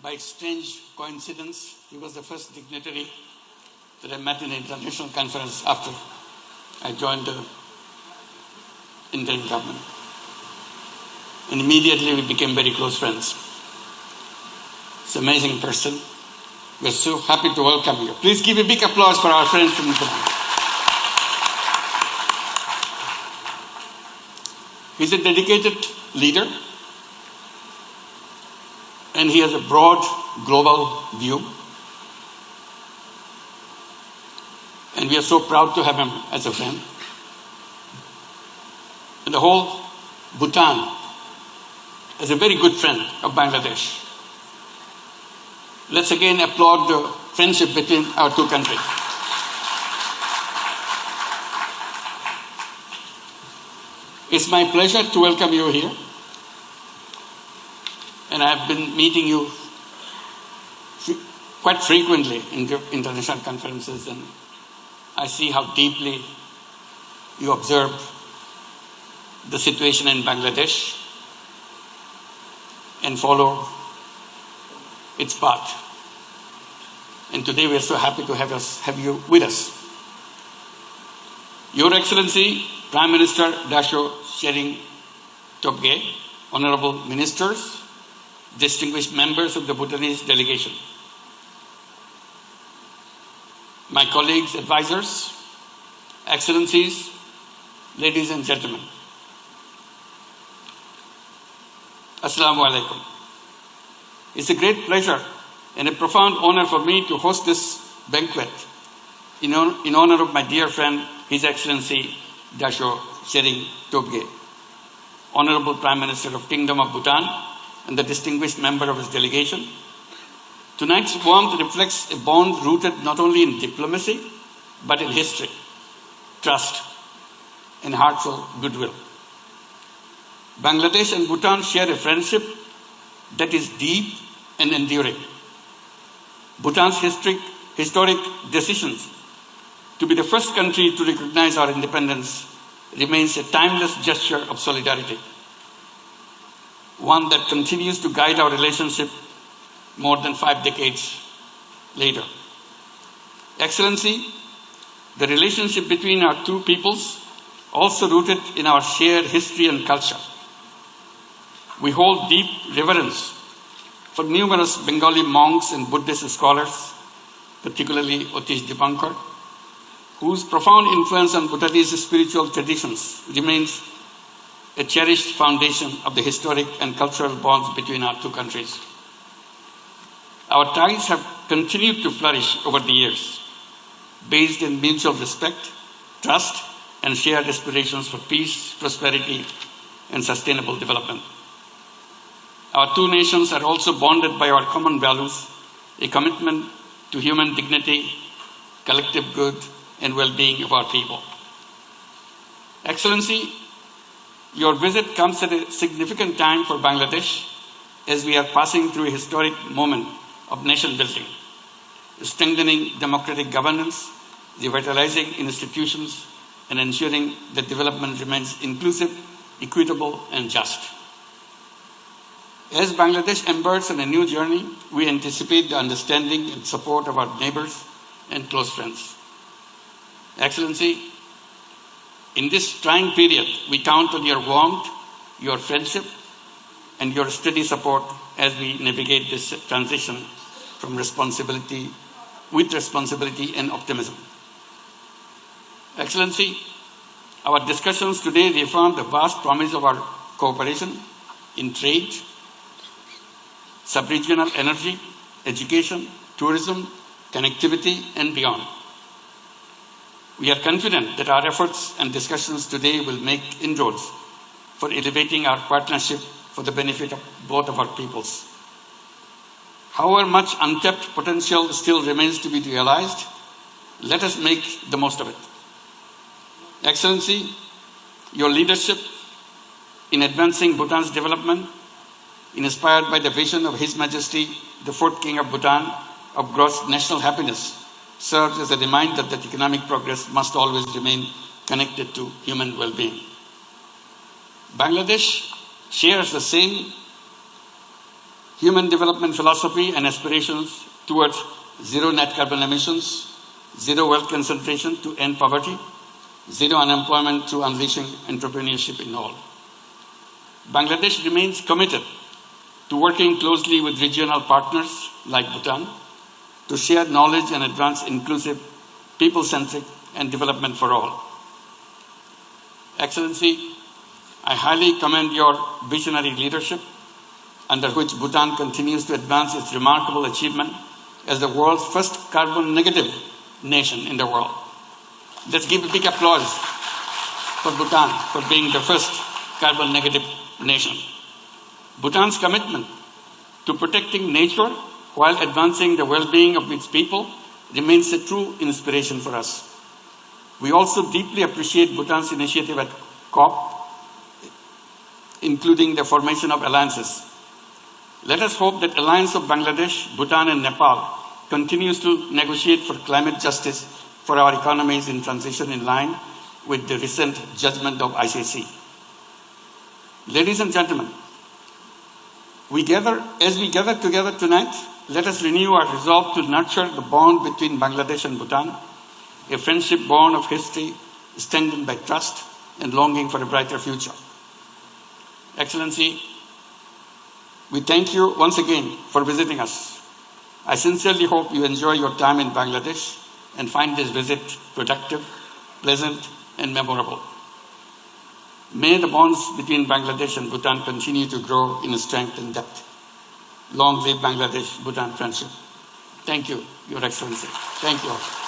By strange coincidence, he was the first dignitary that I met in an international conference after I joined the Indian government. And immediately we became very close friends. He's an amazing person. We're so happy to welcome you. Please give a big applause for our friend from Bhutan. He's a dedicated leader, and he has a broad global view. And we are so proud to have him as a friend. And the whole Bhutan is a very good friend of Bangladesh. Let's again applaud the friendship between our two countries. It's my pleasure to welcome you here. And I've been meeting you quite frequently in international conferences, and I see how deeply you observe the situation in Bangladesh and follow its path. And today we are so happy to have you with us. Your Excellency, Prime Minister Dasho Tshering Tobgay, Honorable Ministers, distinguished members of the Bhutanese delegation, my colleagues, advisors, Excellencies, ladies and gentlemen. Assalamu alaikum. It's a great pleasure and a profound honor for me to host this banquet in honor of my dear friend, His Excellency Dasho Tshering Tobgay, Honorable Prime Minister of Kingdom of Bhutan and the distinguished member of his delegation. Tonight's warmth reflects a bond rooted not only in diplomacy, but in history, trust, and heartfelt goodwill. Bangladesh and Bhutan share a friendship that is deep and enduring. Bhutan's historic decisions to be the first country to recognize our independence remains a timeless gesture of solidarity, one that continues to guide our relationship more than 5 decades later. Excellency, the relationship between our two peoples, also rooted in our shared history and culture. We hold deep reverence for numerous Bengali monks and Buddhist scholars, particularly Otish Dipankar, whose profound influence on Bhutanese spiritual traditions remains a cherished foundation of the historic and cultural bonds between our two countries. Our ties have continued to flourish over the years, based in mutual respect, trust, and shared aspirations for peace, prosperity, and sustainable development. Our two nations are also bonded by our common values, a commitment to human dignity, collective good, and well-being of our people. Excellency, your visit comes at a significant time for Bangladesh as we are passing through a historic moment of nation building, strengthening democratic governance, revitalizing institutions, and ensuring that development remains inclusive, equitable, and just. As Bangladesh embarks on a new journey, we anticipate the understanding and support of our neighbors and close friends. Excellency, in this trying period, we count on your warmth, your friendship, and your steady support as we navigate this transition from responsibility and optimism. Excellency, our discussions today reaffirm the vast promise of our cooperation in trade, sub-regional energy, education, tourism, connectivity, and beyond. We are confident that our efforts and discussions today will make inroads for elevating our partnership for the benefit of both of our peoples. However much untapped potential still remains to be realized, let us make the most of it. Excellency, your leadership in advancing Bhutan's development, inspired by the vision of His Majesty, the fourth King of Bhutan, of gross national happiness, serves as a reminder that economic progress must always remain connected to human well-being. Bangladesh shares the same human development philosophy and aspirations towards zero net carbon emissions, zero wealth concentration to end poverty, zero unemployment through unleashing entrepreneurship in all. Bangladesh remains committed to working closely with regional partners like Bhutan to share knowledge and advance inclusive, people-centric, and development for all. Excellency, I highly commend your visionary leadership, under which Bhutan continues to advance its remarkable achievement as the world's first carbon-negative nation in the world. Let's give a big applause for Bhutan for being the first carbon-negative nation. Bhutan's commitment to protecting nature while advancing the well-being of its people remains a true inspiration for us. We also deeply appreciate Bhutan's initiative at COP, including the formation of alliances. Let us hope that Alliance of Bangladesh, Bhutan, and Nepal continues to negotiate for climate justice for our economies in transition in line with the recent judgment of ICC. Ladies and gentlemen, as we gather together tonight, let us renew our resolve to nurture the bond between Bangladesh and Bhutan, a friendship born of history, strengthened by trust and longing for a brighter future. Excellency, we thank you once again for visiting us. I sincerely hope you enjoy your time in Bangladesh and find this visit productive, pleasant, and memorable. May the bonds between Bangladesh and Bhutan continue to grow in strength and depth. Long live Bangladesh-Bhutan friendship. Thank you, Your Excellency. Thank you all.